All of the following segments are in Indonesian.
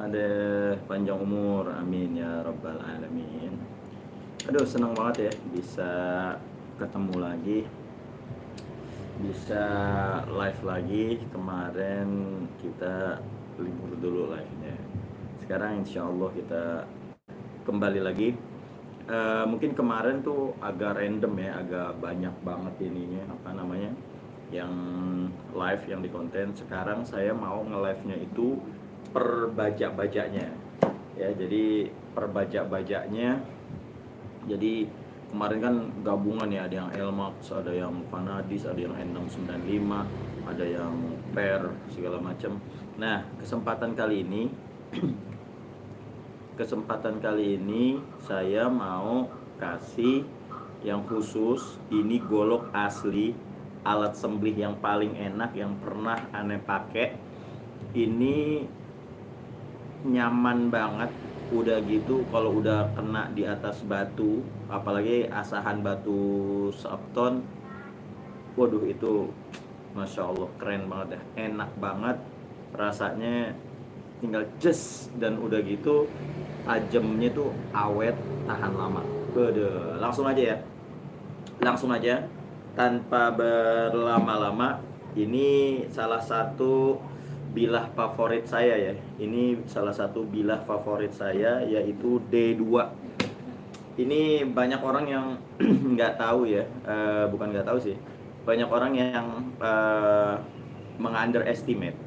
ada panjang umur, amin ya rabbal alamin. Aduh, senang banget ya bisa ketemu lagi, bisa live lagi. Kemarin kita libur dulu live-nya. Sekarang insya Allah kita kembali lagi. Mungkin kemarin tuh agak random ya, agak banyak banget ininya, apa namanya, yang live yang di konten. Sekarang saya mau nge-live-nya itu per bajak-bajaknya ya, jadi per bajak-bajaknya. Jadi kemarin kan gabungan ya, ada yang Elmax, ada yang Vanadis, ada yang N695, ada yang Per, segala macam. Nah, kesempatan kali ini saya mau kasih yang khusus. Ini golok asli, alat sembelih yang paling enak yang pernah aneh pakai. Ini nyaman banget. Udah gitu kalau udah kena di atas batu, apalagi asahan batu Subton, waduh itu Masya Allah keren banget ya, enak banget rasanya, tinggal just, dan udah gitu tajamnya tuh awet, tahan lama. Waduh, langsung aja tanpa berlama-lama. Ini salah satu bilah favorit saya ya. Ini salah satu bilah favorit saya, yaitu D2. Ini banyak orang yang nggak tahu ya, bukan nggak tahu sih, banyak orang yang mengunderestimate,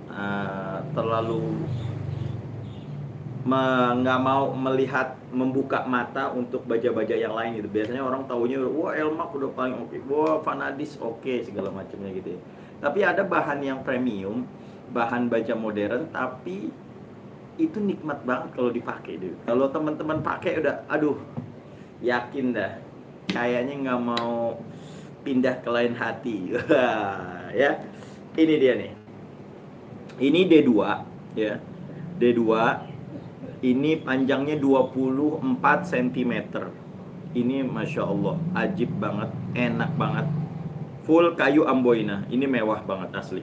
terlalu nggak mau melihat, membuka mata untuk baja-baja yang lain gitu. Biasanya orang taunya wah Elmax udah paling oke, wah Vanadis oke, segala macamnya gitu ya. Tapi ada bahan yang premium, bahan baja modern, tapi itu nikmat banget kalau dipakai deh. Kalau teman-teman pakai udah, aduh, yakin dah, kayaknya nggak mau pindah ke lain hati. Ya, ini dia nih. Ini D2 ya. D2 ini panjangnya 24 cm. Ini Masya Allah, ajib banget, enak banget. Full kayu amboina. Ini mewah banget asli.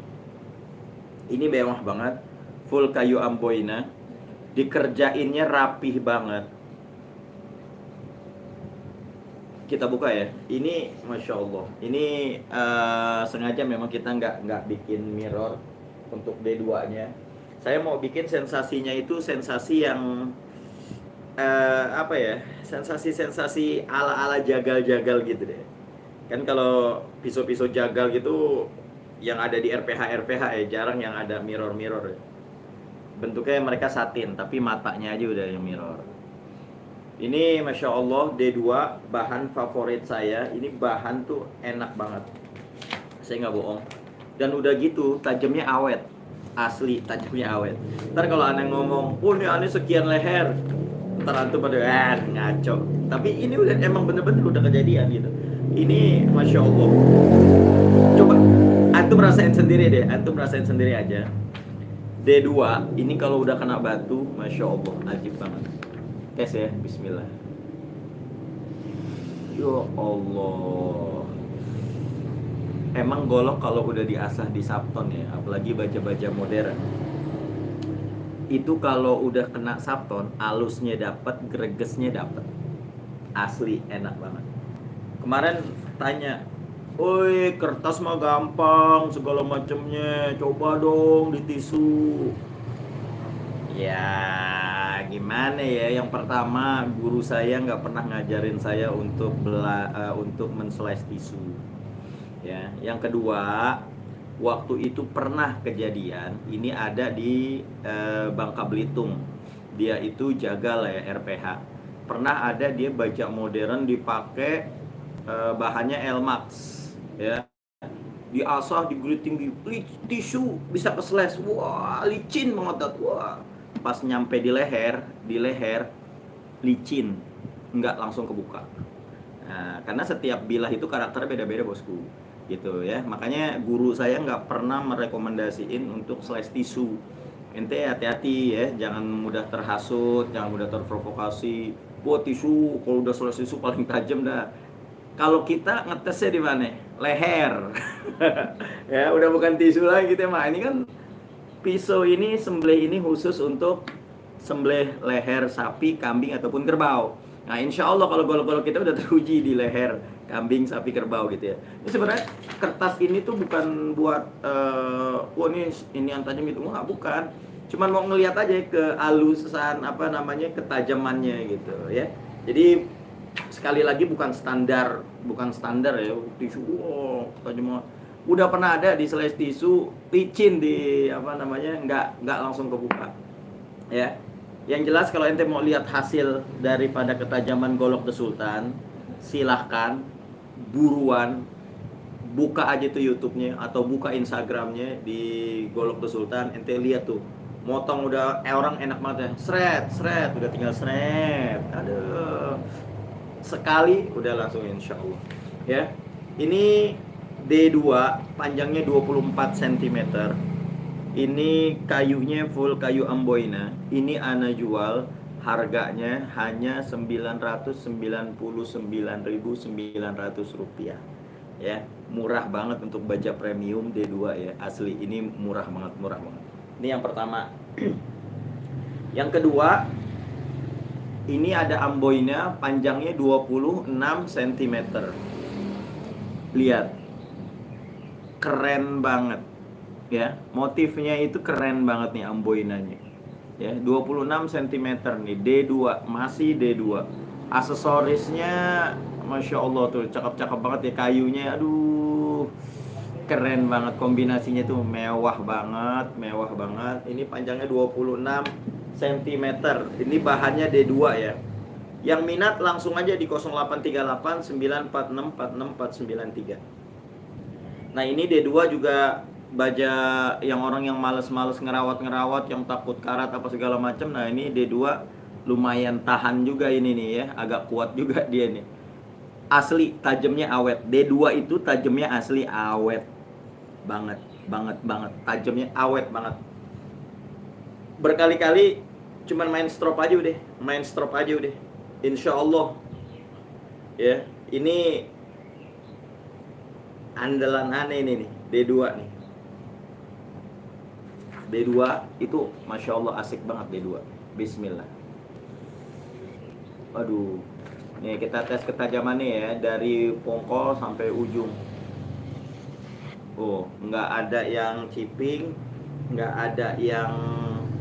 Ini mewah banget. Full kayu amboina. Dikerjainnya rapih banget. Kita buka ya. Ini Masya Allah. Ini sengaja memang kita nggak bikin mirror untuk D2-nya. Saya mau bikin sensasinya itu sensasi yang apa ya, sensasi ala-ala jagal-jagal gitu deh. Kan kalau pisau-pisau jagal gitu yang ada di RPH ya, jarang yang ada mirror-mirror ya. Bentuknya mereka satin, tapi matanya aja udah yang mirror. Ini Masya Allah D2, bahan favorit saya. Ini bahan tuh enak banget, saya nggak bohong. Dan udah gitu tajamnya awet, asli tajamnya awet. Ntar kalau aneh ngomong, oh ini aneh sekian leher, ntar antum pada ngaco. Tapi ini udah emang bener-bener udah kejadian gitu. Ini Masya Allah. Coba antum rasain sendiri deh, antum rasain sendiri aja. D2 ini kalau udah kena batu, Masya Allah, ajib banget. Tes ya, bismillah. Ya Allah. Emang golok kalau udah diasah di Subton ya, apalagi baja-baja modern, itu kalau udah kena Subton, alusnya dapat, gregesnya dapat. Asli enak banget. Kemarin tanya, "Oi, kertas mah gampang, segala macemnya. Coba dong di tisu." Ya, gimana ya? Yang pertama, guru saya nggak pernah ngajarin saya untuk men-slice tisu. Ya, yang kedua, waktu itu pernah kejadian, ini ada di Bangka Belitung. Dia itu jagal ya, RPH. Pernah ada dia baja modern dipakai, bahannya Elmax ya. Diasah, digeriting di tisu, bisa ke slash. Wah, licin banget. Wah. Pas nyampe di leher licin, nggak langsung kebuka. Nah, karena setiap bilah itu karakternya beda-beda bosku, gitu ya. Makanya guru saya nggak pernah merekomendasiin untuk slice tisu. Ente hati-hati ya, jangan mudah terhasut, jangan mudah terprovokasi. Wah tisu, kalau udah slice tisu paling tajam dah. Kalau kita ngetesnya di mana? Leher. Ya, udah bukan tisu lagi kita mah. Ini kan pisau ini, sembelih ini khusus untuk sembelih leher sapi, kambing ataupun kerbau. Nah, insya Allah kalau golok-golok kita udah teruji di leher kambing, sapi, kerbau gitu ya. Ini sebenarnya kertas ini tuh bukan buat wah ini yang tajam itu nggak, bukan. Cuman mau ngelihat aja ke alusan ketajamannya gitu ya. Jadi sekali lagi bukan standar ya tisu tajam. Udah pernah ada di selai tisu licin di nggak langsung kebuka ya. Yang jelas kalau ente mau lihat hasil daripada ketajaman golok The Sultan, silahkan buruan buka aja tuh YouTube-nya atau buka Instagram-nya di golok The Sultan. Ente lihat tuh, motong udah orang enak banget ya, seret udah tinggal seret, aduh, sekali udah langsung insya Allah ya. Ini D2 panjangnya 24 cm. Ini kayunya full kayu amboina. Ini ana jual harganya hanya Rp999.900 ya. Murah banget untuk baja premium D2 ya, asli ini murah banget. Ini yang pertama. Yang kedua, ini ada amboina panjangnya 26 cm. Lihat, keren banget ya, motifnya itu keren banget nih amboinanya ya, 26 cm nih, D2, masih D2. Aksesorisnya Masya Allah tuh, cakep-cakep banget ya, kayunya aduh keren banget, kombinasinya tuh mewah banget. Ini panjangnya 26 cm, ini bahannya D2 ya. Yang minat langsung aja di 0838 946 46493. Nah, ini D2 juga baja yang orang yang males-males ngerawat, yang takut karat apa segala macam. Nah, ini D2 lumayan tahan juga ini nih ya, agak kuat juga dia nih. Asli tajamnya awet. D2 itu tajamnya asli awet banget. Tajamnya awet banget. Berkali-kali cuman main strop aja udah. Insya Allah ya, ini andalan aneh ini nih, D2 nih. D2 itu Masya Allah asik banget D2. Bismillah. Aduh, nih kita tes ketajamannya ya, dari pongkol sampai ujung. Oh, nggak ada yang chipping, nggak ada yang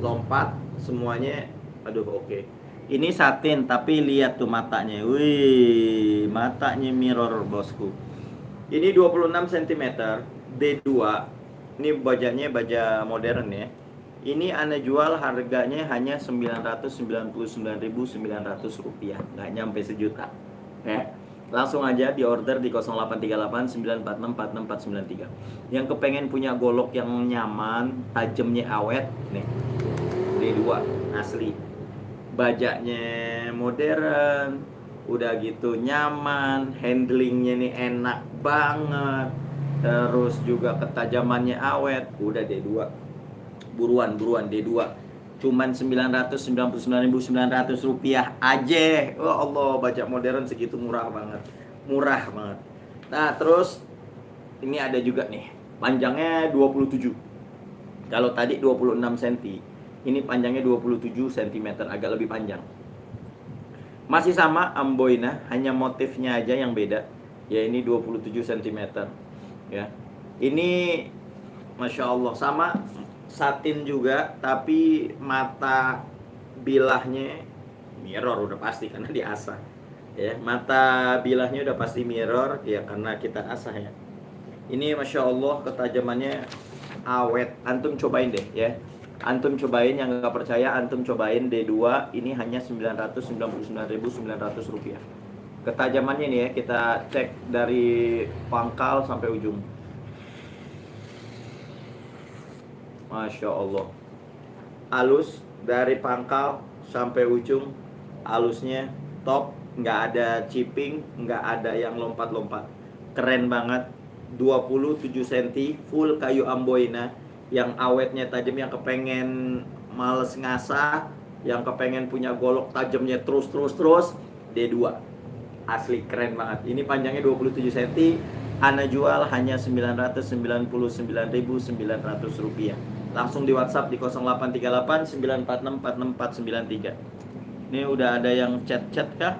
lompat, semuanya aduh oke. Ini satin tapi lihat tuh matanya. Wih, matanya mirror bosku. Ini 26 cm D2. Ini bajanya baja modern ya. Ini ana jual harganya hanya Rp999.900, nggak nyampe sejuta ya. Langsung aja di order di 0838 946 46493. Yang kepengen punya golok yang nyaman, tajamnya awet nih, D2 asli. Bajanya modern, udah gitu nyaman, handlingnya nih enak banget, terus juga ketajamannya awet, udah D2. Buruan D2. Cuman Rp999.900 aja. Oh Allah, baja modern segitu murah banget. Nah, terus ini ada juga nih, panjangnya 27. Kalau tadi 26 cm, ini panjangnya 27 cm, agak lebih panjang. Masih sama amboina, hanya motifnya aja yang beda. Ya, ini 27 cm ya. Ini Masya Allah sama satin juga, tapi mata bilahnya mirror udah pasti karena diasah ya. Mata bilahnya udah pasti mirror ya karena kita asah ya. Ini Masya Allah ketajamannya awet. Antum cobain deh ya. Antum cobain, yang nggak percaya antum cobain D2. Ini hanya Rp999.900. Ketajamannya nih ya, kita cek dari pangkal sampai ujung. Masya Allah, halus dari pangkal sampai ujung, halusnya top, nggak ada chipping, nggak ada yang lompat-lompat, keren banget. 27 cm, full kayu amboina, yang awetnya tajam, yang kepengen males ngasah, yang kepengen punya golok tajamnya terus D2 asli keren banget. Ini panjangnya 27 cm, ana jual hanya Rp999.900. langsung di WhatsApp di 0838 946 46493. Ini udah ada yang chat-chat kah?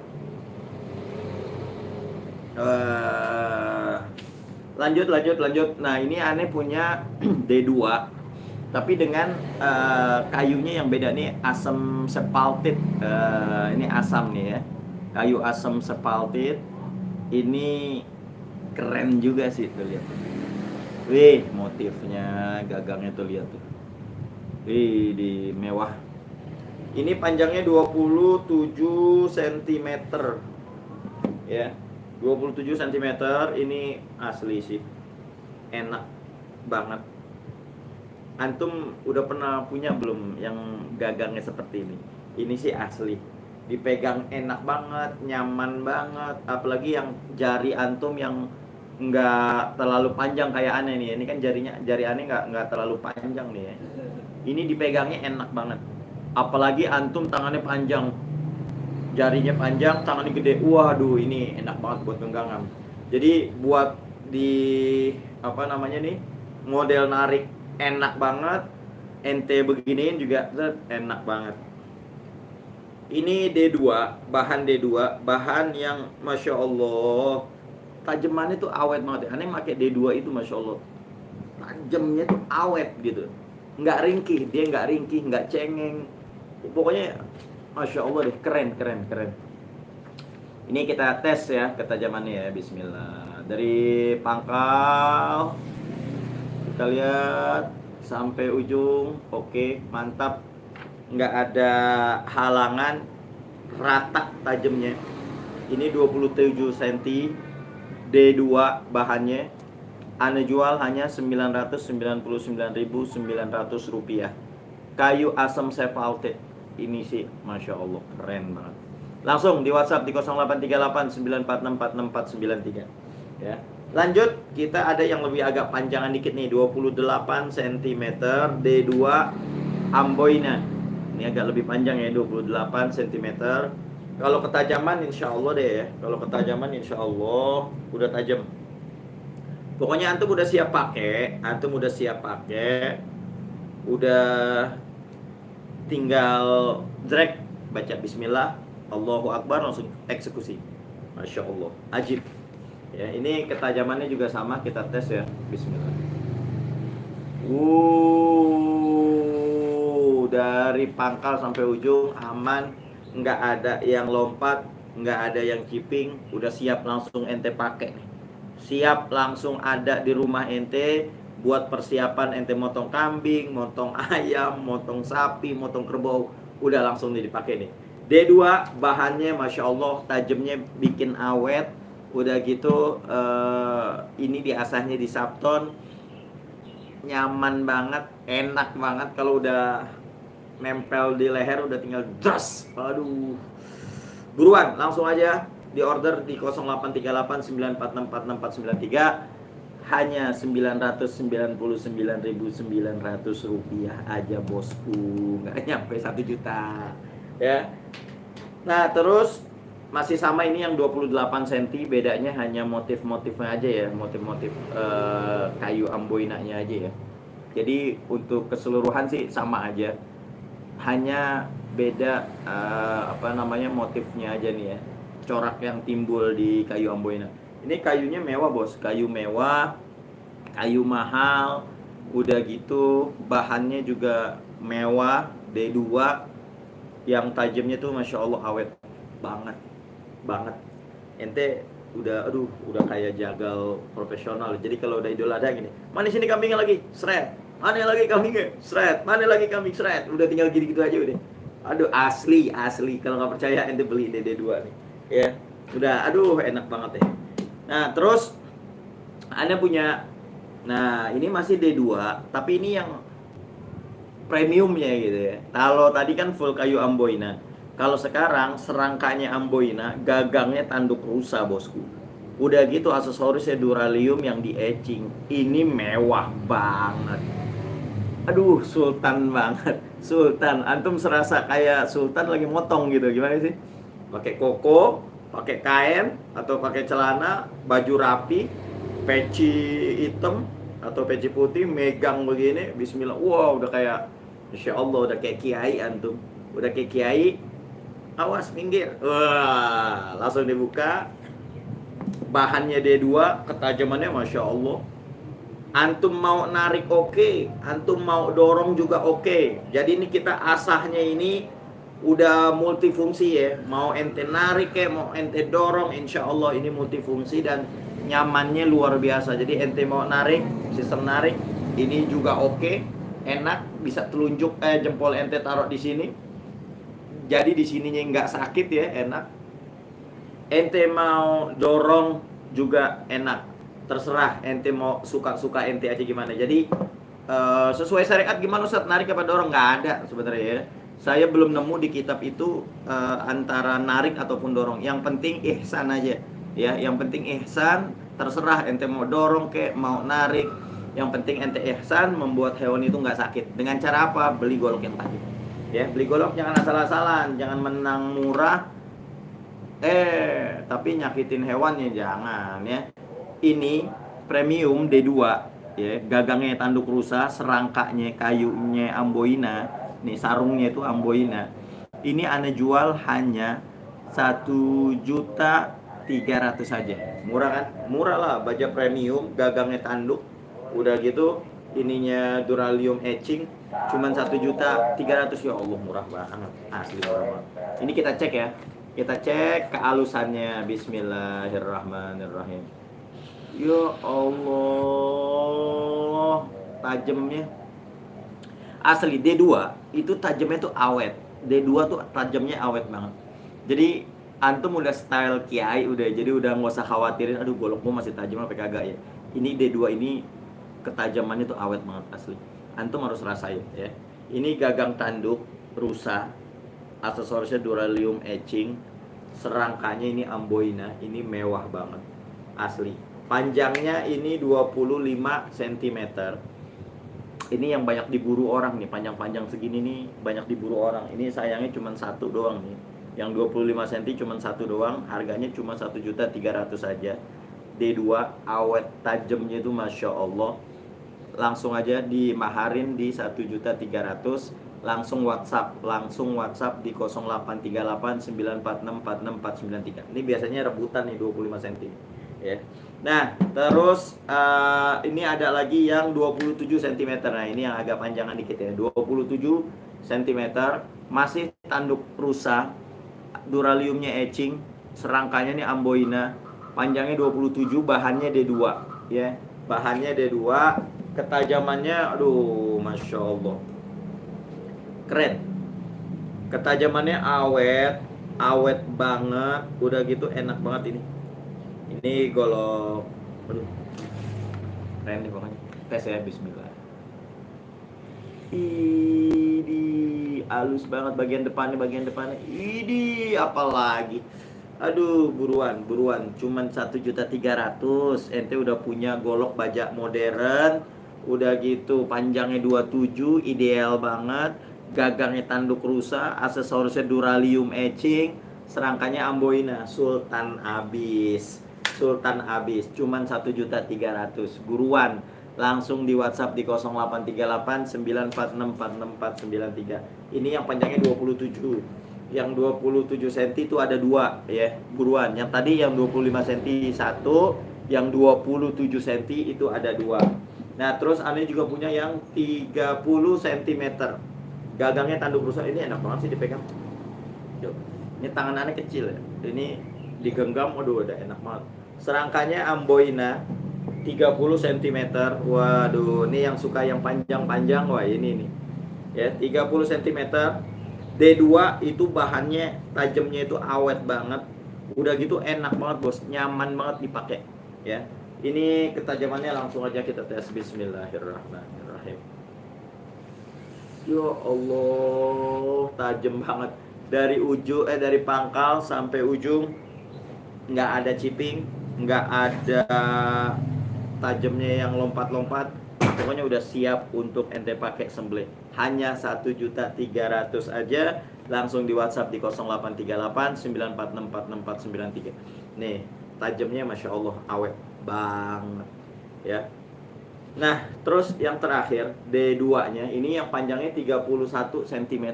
Lanjut. Nah, ini aneh punya D2 tapi dengan kayunya yang beda nih, asam sepaltit. Ini asam nih ya. Kayu asam sepaltit. Ini keren juga sih tuh, lihat. Wih, motifnya gagangnya tuh, lihat tuh. Wih, di mewah. Ini panjangnya 27 cm. Ya. 27 cm, ini asli sih. Enak banget. Antum udah pernah punya belum yang gagangnya seperti ini? Ini sih asli. Dipegang enak banget, nyaman banget. Apalagi yang jari antum yang nggak terlalu panjang kayak aneh nih. Ini kan jari aneh nggak terlalu panjang nih ya. Ini dipegangnya enak banget. Apalagi antum tangannya panjang, jarinya panjang, tangannya gede. Waduh, ini enak banget buat genggaman. Jadi buat di apa namanya nih, model narik enak banget. Ente beginiin juga enak banget. Ini D2, bahan D2, bahan yang Masya Allah tajamannya tuh awet banget ya. Aneh pakai D2 itu Masya Allah, tajamnya tuh awet gitu, nggak ringkih, dia nggak ringkih, nggak cengeng. Pokoknya Masya Allah deh, keren. Ini kita tes ya ketajamannya ya. Bismillah. Dari pangkal kita lihat sampai ujung. Oke, mantap. Nggak ada halangan, rata tajamnya. Ini 27 cm, D2 bahannya. Ane jual hanya Rp999.900. Kayu asam sepaltit. Ini sih Masya Allah keren banget. Langsung di WhatsApp di 0838 946 46493 ya. Lanjut, kita ada yang lebih agak panjangan dikit nih, 28 cm D2 Amboina. Ini agak lebih panjang ya, 28 cm. Kalau ketajaman insya Allah deh ya. Kalau ketajaman insya Allah udah tajam. Pokoknya antum udah siap pakai, udah tinggal drag, baca bismillah, Allahu Akbar, langsung eksekusi. Masya Allah, ajib. Ya, ini ketajamannya juga sama, kita tes ya. Bismillah. Dari pangkal sampai ujung aman, nggak ada yang lompat, nggak ada yang kiping, udah siap langsung ente pakai. Siap langsung ada di rumah ente buat persiapan ente motong kambing, motong ayam, motong sapi, motong kerbau, udah langsung dipakai nih. D2 bahannya Masya Allah tajamnya bikin awet. Udah gitu ini diasahnya di Sapton, nyaman banget, enak banget. Kalau udah nempel di leher udah tinggal dras. Aduh, buruan langsung aja di order di 0838 946 46493. Hanya Rp999.900 aja bosku, nggak nyampe 1 juta ya. Nah terus masih sama, ini yang 28 cm, bedanya hanya motif-motifnya aja ya, motif-motif kayu amboinanya aja ya. Jadi untuk keseluruhan sih sama aja, hanya beda motifnya aja nih ya, corak yang timbul di kayu amboina. Ini kayunya mewah bos, kayu mewah, kayu mahal. Udah gitu bahannya juga mewah, D2 yang tajamnya tuh Masya Allah awet banget. Ente udah kayak jagal profesional. Jadi kalau udah Idul Adha gini, mana sini kambingnya lagi, seret. Mana lagi kambingnya, seret. Mana lagi kambing, seret. Udah tinggal gitu aja udah. Aduh, asli. Kalau nggak percaya ente beli D2 nih ya. Udah, enak banget ya. Nah terus Anda punya, nah ini masih D2 tapi ini yang premiumnya gitu ya. Kalau tadi kan full kayu amboina, kalau sekarang serangkanya amboina, gagangnya tanduk rusa bosku. Udah gitu aksesorisnya duralium yang di etching. Ini mewah banget. Aduh, sultan banget. Sultan, antum serasa kayak sultan lagi motong gitu. Gimana sih? Pakai koko, pakai kain atau pakai celana, baju rapi, peci hitam, atau peci putih megang begini, bismillah, wow udah kayak Insya Allah udah kayak kiai antum, udah kayak kiai, awas minggir, wah langsung dibuka, bahannya D2, ketajamannya Masya Allah. Antum mau narik oke, antum mau dorong juga oke. Jadi ini kita asahnya ini udah multifungsi ya. Mau ente narik ya, mau ente dorong, insya Allah ini multifungsi dan nyamannya luar biasa. Jadi ente mau narik, sistem narik ini juga oke, enak, bisa telunjuk jempol ente taruh di sini. Jadi di sininya nggak sakit ya, enak. Ente mau dorong juga enak, terserah ente mau suka-suka ente aja gimana. Jadi sesuai syariat gimana Ustaz, narik apa dorong, nggak ada sebenarnya ya. Saya belum nemu di kitab itu antara narik ataupun dorong. Yang penting ihsan aja ya, yang penting ihsan, terserah ente mau dorong kek mau narik, yang penting ente ihsan membuat hewan itu nggak sakit. Dengan cara apa? Beli golok yang tadi ya, beli golok jangan asal-asalan, jangan menang murah tapi nyakitin hewannya jangan ya. Ini premium D2 ya, gagangnya tanduk rusa, serangkanya kayunya amboina, nih sarungnya itu amboina. Ini ana jual hanya 1.300.000 saja. Murah kan? Murah lah, baja premium, gagangnya tanduk. Udah gitu ininya duralium etching cuman 1.300.000. Ya Allah murah banget, asli murah banget. Ini kita cek ya. Kita cek kealusannya. Bismillahirrahmanirrahim. Ya Allah, tajamnya asli D2 itu tajamnya tuh awet. D2 tuh tajamnya awet banget. Jadi antum udah style kiai udah, jadi udah nggak usah khawatirin aduh golok gua masih tajam apa kagak ya. Ini D2 ini ketajamannya tuh awet banget asli. Antum harus rasain ya. Ini gagang tanduk rusa, aksesorisnya duralium etching, serangkanya ini amboina, ini mewah banget asli. Panjangnya ini 25 cm. Ini yang banyak diburu orang nih, panjang-panjang segini nih banyak diburu orang. Ini sayangnya cuma satu doang nih. Yang 25 cm cuma satu doang, harganya cuma 1.300.000 saja. D2 awet tajamnya itu Masya Allah. Langsung aja dimaharin di 1.300.000. Langsung WhatsApp di 083894646493. Ini biasanya rebutan nih 25 cm ya. Nah, terus ini ada lagi yang 27 cm. Nah, ini yang agak panjangan dikit ya. 27 cm, masih tanduk rusa, duraliumnya etching, serangkanya nih amboina, panjangnya 27, bahannya D2 ya. Bahannya D2, ketajamannya aduh Masya Allah keren, ketajamannya awet banget, udah gitu enak banget ini golok, aduh keren nih pokoknya. Tes ya, bismillah. Ini halus banget bagian depannya, ini apalagi, aduh buruan, cuman 1.300.000 ente udah punya golok bajak modern, udah gitu panjangnya 27, ideal banget. Gagangnya tanduk rusa, aksesorisnya duralium etching, serangkanya amboina, sultan abis, cuman 1.300.000. Buruan, langsung di WhatsApp di 083894646493. Ini yang panjangnya 27, yang 27 cm itu ada dua ya, buruan. Yang tadi yang 25 cm satu, yang 27 cm itu ada dua. Nah terus Anda juga punya yang 30 cm, gagangnya tanduk rusak. Ini enak banget sih dipegang. Ini tangan Anda kecil ya, ini digenggam, aduh udah enak banget. Serangkanya amboina 30 cm. Waduh, ini yang suka yang panjang-panjang, wah ini nih ya, 30 cm. D2 itu bahannya tajamnya itu awet banget, udah gitu enak banget bos, nyaman banget dipakai ya. Ini ketajamannya langsung aja kita tes. Bismillahirrahmanirrahim. Ya Allah, tajam banget dari ujung dari pangkal sampai ujung, nggak ada chipping, nggak ada tajamnya yang lompat-lompat. Pokoknya udah siap untuk ente pakai sembelih. Hanya 1.300.000 aja. Langsung di WhatsApp di 083894646493. Nih, tajamnya Masya Allah awet banget ya. Nah, terus yang terakhir D2-nya ini yang panjangnya 31 cm.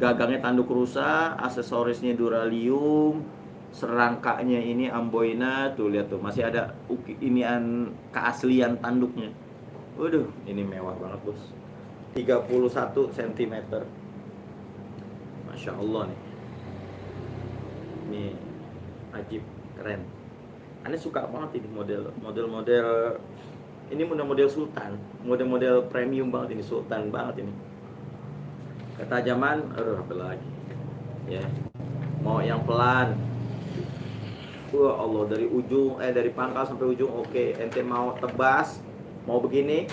Gagangnya tanduk rusa, aksesorisnya duralium, serangkanya ini amboina, tuh lihat tuh masih ada inian keaslian tanduknya. Waduh, ini mewah banget, Bos. 31 cm. Masya Allah nih. Ini ajib, keren. Aneh suka banget ini model-model ini model sultan, model-model premium banget ini, sultan banget ini. Ketajaman, aduh apa lagi ya, mau yang pelan. Wah Allah, dari ujung dari pangkal sampai ujung oke. Ente mau tebas, mau begini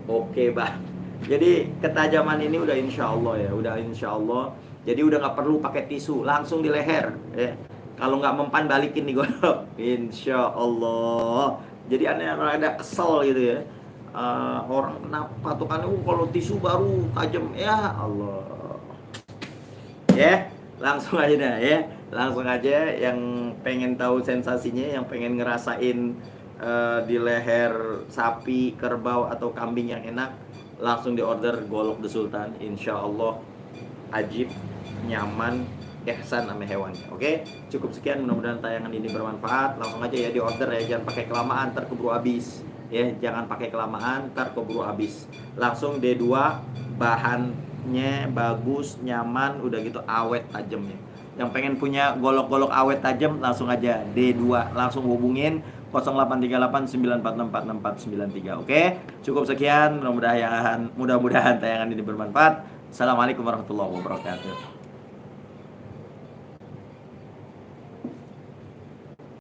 oke bah. Jadi ketajaman ini udah insya Allah ya, udah insya Allah. Jadi udah nggak perlu pakai tisu, langsung di leher ya. Kalau nggak mempan balikin nih golok, insya Allah. Jadi ada kesel gitu ya. Orang kenapa tuh kan kalau tisu baru tajam ya Allah. Ya, langsung aja dah ya. Langsung aja yang pengen tahu sensasinya, yang pengen ngerasain di leher sapi, kerbau atau kambing yang enak, langsung di order golok The Sultan. Insya Allah ajib, nyaman, ihsan sama hewannya. Oke, cukup sekian, mudah-mudahan tayangan ini bermanfaat. Langsung aja ya di order ya, jangan pakai kelamaan ntar keburu habis ya, jangan pakai kelamaan ntar keburu habis. Langsung D2, bahannya bagus, nyaman, udah gitu awet tajamnya. Yang pengen punya golok-golok awet tajam langsung aja D2, langsung hubungin 083894646493. Oke, cukup sekian, mudah-mudahan tayangan ini bermanfaat. Assalamualaikum warahmatullahi wabarakatuh.